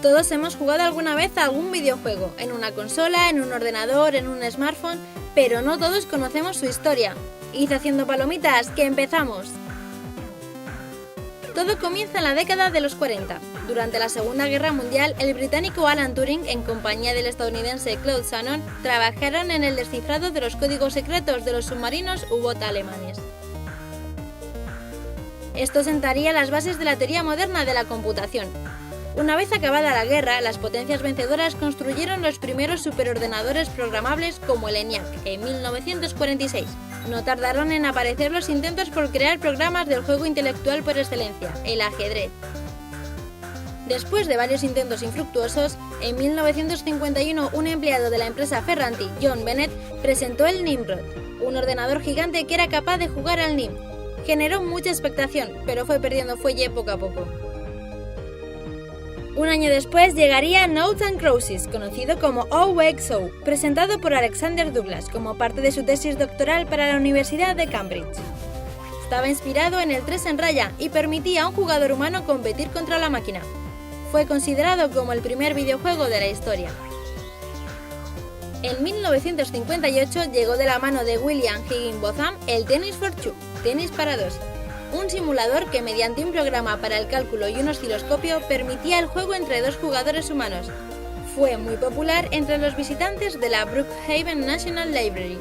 Todos hemos jugado alguna vez a algún videojuego, en una consola, en un ordenador, en un smartphone, pero no todos conocemos su historia. Id haciendo palomitas, que empezamos. Todo comienza en la década de los 40. Durante la Segunda Guerra Mundial, el británico Alan Turing, en compañía del estadounidense Claude Shannon, trabajaron en el descifrado de los códigos secretos de los submarinos U-Boot alemanes. Esto sentaría las bases de la teoría moderna de la computación. Una vez acabada la guerra, las potencias vencedoras construyeron los primeros superordenadores programables como el ENIAC en 1946. No tardaron en aparecer los intentos por crear programas del juego intelectual por excelencia, el ajedrez. Después de varios intentos infructuosos, en 1951 un empleado de la empresa Ferranti, John Bennett, presentó el Nimrod, un ordenador gigante que era capaz de jugar al NIM. Generó mucha expectación, pero fue perdiendo fuelle poco a poco. Un año después llegaría Noughts and Crosses, conocido como OXO, presentado por Alexander Douglas como parte de su tesis doctoral para la Universidad de Cambridge. Estaba inspirado en el 3 en raya y permitía a un jugador humano competir contra la máquina. Fue considerado como el primer videojuego de la historia. En 1958 llegó de la mano de William Higginbotham el Tennis for Two, tenis para dos, un simulador que mediante un programa para el cálculo y un osciloscopio permitía el juego entre dos jugadores humanos. Fue muy popular entre los visitantes de la Brookhaven National Library.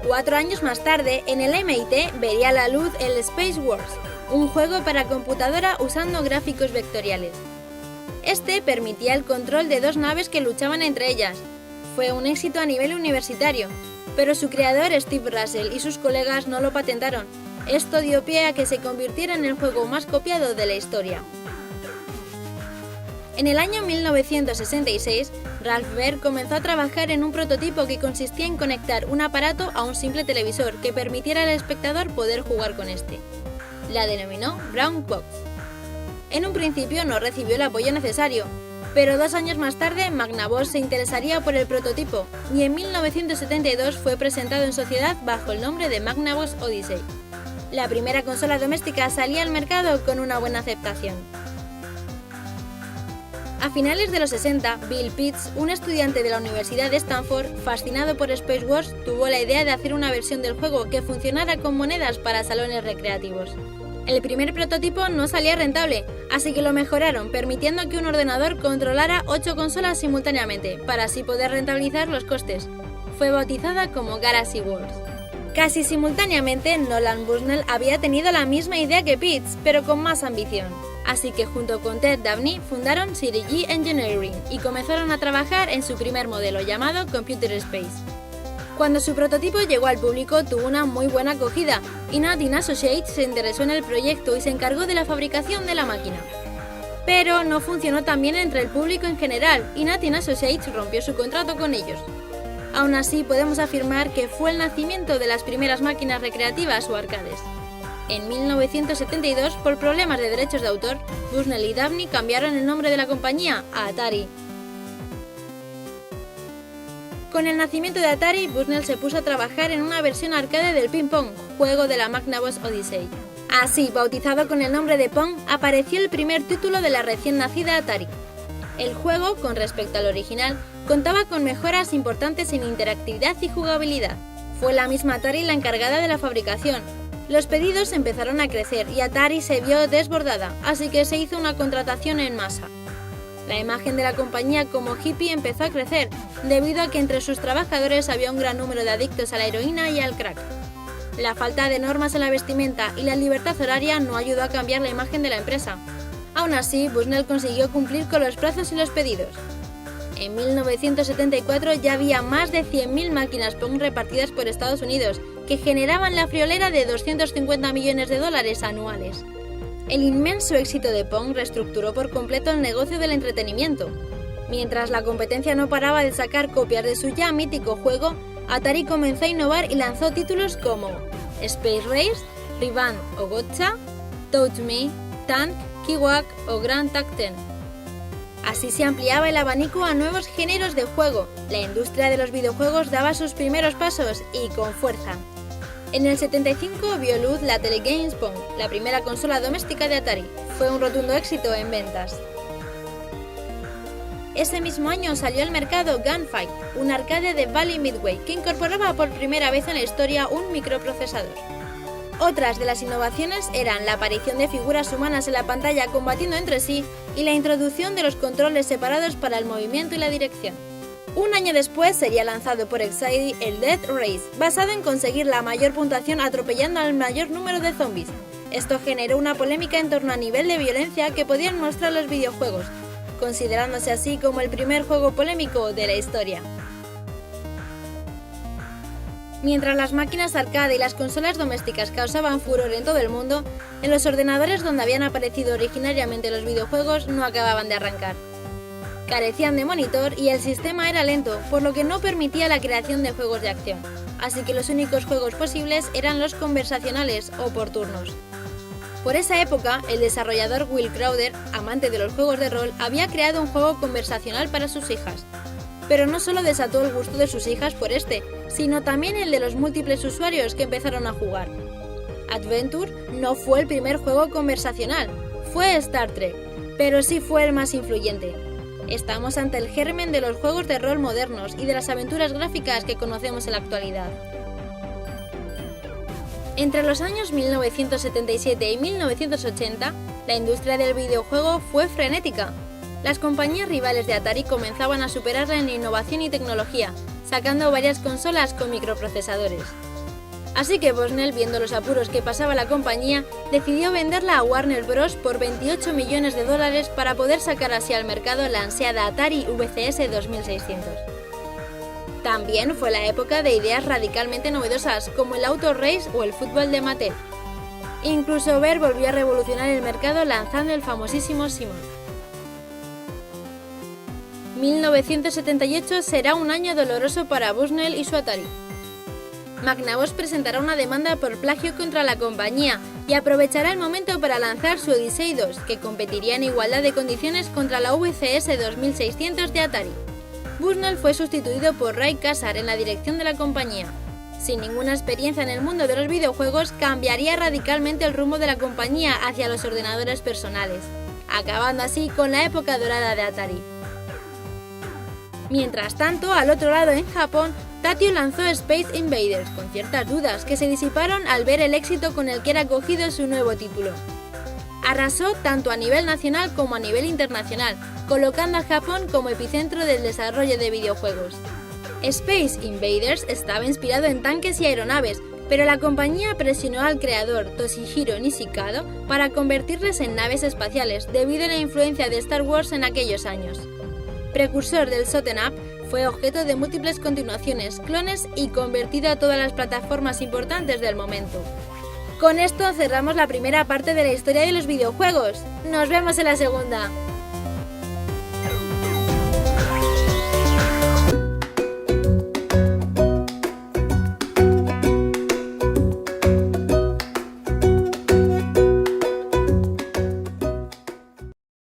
4 años más tarde, en el MIT vería la luz el Space Wars, un juego para computadora usando gráficos vectoriales. Este permitía el control de dos naves que luchaban entre ellas. Fue un éxito a nivel universitario, pero su creador Steve Russell y sus colegas no lo patentaron. Esto dio pie a que se convirtiera en el juego más copiado de la historia. En el año 1966, Ralph Baer comenzó a trabajar en un prototipo que consistía en conectar un aparato a un simple televisor que permitiera al espectador poder jugar con este. La denominó Brown Box. En un principio no recibió el apoyo necesario, pero 2 años más tarde Magnavox se interesaría por el prototipo y en 1972 fue presentado en sociedad bajo el nombre de Magnavox Odyssey. La primera consola doméstica salía al mercado con una buena aceptación. A finales de los 60, Bill Pitts, un estudiante de la Universidad de Stanford, fascinado por Space Wars, tuvo la idea de hacer una versión del juego que funcionara con monedas para salones recreativos. El primer prototipo no salía rentable, así que lo mejoraron, permitiendo que un ordenador controlara 8 consolas simultáneamente, para así poder rentabilizar los costes. Fue bautizada como Galaxy Wars. Casi simultáneamente, Nolan Bushnell había tenido la misma idea que Pitts, pero con más ambición. Así que junto con Ted Dabney fundaron CDG Engineering y comenzaron a trabajar en su primer modelo llamado Computer Space. Cuando su prototipo llegó al público tuvo una muy buena acogida y Nothing Associates se interesó en el proyecto y se encargó de la fabricación de la máquina. Pero no funcionó tan bien entre el público en general y Nothing Associates rompió su contrato con ellos. Aún así podemos afirmar que fue el nacimiento de las primeras máquinas recreativas o arcades. En 1972, por problemas de derechos de autor, Bushnell y Dabney cambiaron el nombre de la compañía a Atari. Con el nacimiento de Atari, Bushnell se puso a trabajar en una versión arcade del Ping Pong, juego de la Magnavox Odyssey. Así, bautizado con el nombre de Pong, apareció el primer título de la recién nacida Atari. El juego, con respecto al original, contaba con mejoras importantes en interactividad y jugabilidad. Fue la misma Atari la encargada de la fabricación. Los pedidos empezaron a crecer y Atari se vio desbordada, así que se hizo una contratación en masa. La imagen de la compañía como hippie empezó a crecer, debido a que entre sus trabajadores había un gran número de adictos a la heroína y al crack. La falta de normas en la vestimenta y la libertad horaria no ayudó a cambiar la imagen de la empresa. Aún así, Bushnell consiguió cumplir con los plazos y los pedidos. En 1974 ya había más de 100.000 máquinas Pong repartidas por Estados Unidos, que generaban la friolera de $250 millones anuales. El inmenso éxito de Pong reestructuró por completo el negocio del entretenimiento. Mientras la competencia no paraba de sacar copias de su ya mítico juego, Atari comenzó a innovar y lanzó títulos como Space Race, Revamp o Gotcha, Touch Me, Tank, Kiwak o Grand Tag 10. Así se ampliaba el abanico a nuevos géneros de juego. La industria de los videojuegos daba sus primeros pasos y con fuerza. En el 75 vio luz la Telegames Pong, la primera consola doméstica de Atari. Fue un rotundo éxito en ventas. Ese mismo año salió al mercado Gunfight, un arcade de Bally Midway que incorporaba por primera vez en la historia un microprocesador. Otras de las innovaciones eran la aparición de figuras humanas en la pantalla combatiendo entre sí y la introducción de los controles separados para el movimiento y la dirección. Un año después sería lanzado por Excite el Death Race, basado en conseguir la mayor puntuación atropellando al mayor número de zombies. Esto generó una polémica en torno al nivel de violencia que podían mostrar los videojuegos, considerándose así como el primer juego polémico de la historia. Mientras las máquinas arcade y las consolas domésticas causaban furor en todo el mundo, en los ordenadores donde habían aparecido originariamente los videojuegos no acababan de arrancar. Carecían de monitor y el sistema era lento, por lo que no permitía la creación de juegos de acción, así que los únicos juegos posibles eran los conversacionales o por turnos. Por esa época, el desarrollador Will Crowder, amante de los juegos de rol, había creado un juego conversacional para sus hijas. Pero no solo desató el gusto de sus hijas por este, sino también el de los múltiples usuarios que empezaron a jugar. Adventure no fue el primer juego conversacional, fue Star Trek, pero sí fue el más influyente. Estamos ante el germen de los juegos de rol modernos y de las aventuras gráficas que conocemos en la actualidad. Entre los años 1977 y 1980, la industria del videojuego fue frenética. Las compañías rivales de Atari comenzaban a superarla en innovación y tecnología, sacando varias consolas con microprocesadores. Así que Bushnell, viendo los apuros que pasaba la compañía, decidió venderla a Warner Bros. Por $28 millones para poder sacar así al mercado la ansiada Atari VCS 2600. También fue la época de ideas radicalmente novedosas como el Auto Race o el fútbol de Mattel. Incluso Bear volvió a revolucionar el mercado lanzando el famosísimo Simon. 1978 será un año doloroso para Bushnell y su Atari. Magnavox presentará una demanda por plagio contra la compañía y aprovechará el momento para lanzar su Odyssey 2, que competiría en igualdad de condiciones contra la VCS 2600 de Atari. Bushnell fue sustituido por Ray Kassar en la dirección de la compañía. Sin ninguna experiencia en el mundo de los videojuegos, cambiaría radicalmente el rumbo de la compañía hacia los ordenadores personales, acabando así con la época dorada de Atari. Mientras tanto, al otro lado en Japón, Taito lanzó Space Invaders, con ciertas dudas que se disiparon al ver el éxito con el que era acogido su nuevo título. Arrasó tanto a nivel nacional como a nivel internacional, colocando a Japón como epicentro del desarrollo de videojuegos. Space Invaders estaba inspirado en tanques y aeronaves, pero la compañía presionó al creador Toshihiro Nishikado para convertirles en naves espaciales debido a la influencia de Star Wars en aquellos años. Precursor del Shoot'em Up, fue objeto de múltiples continuaciones, clones y convertido a todas las plataformas importantes del momento. Con esto cerramos la primera parte de la historia de los videojuegos. ¡Nos vemos en la segunda!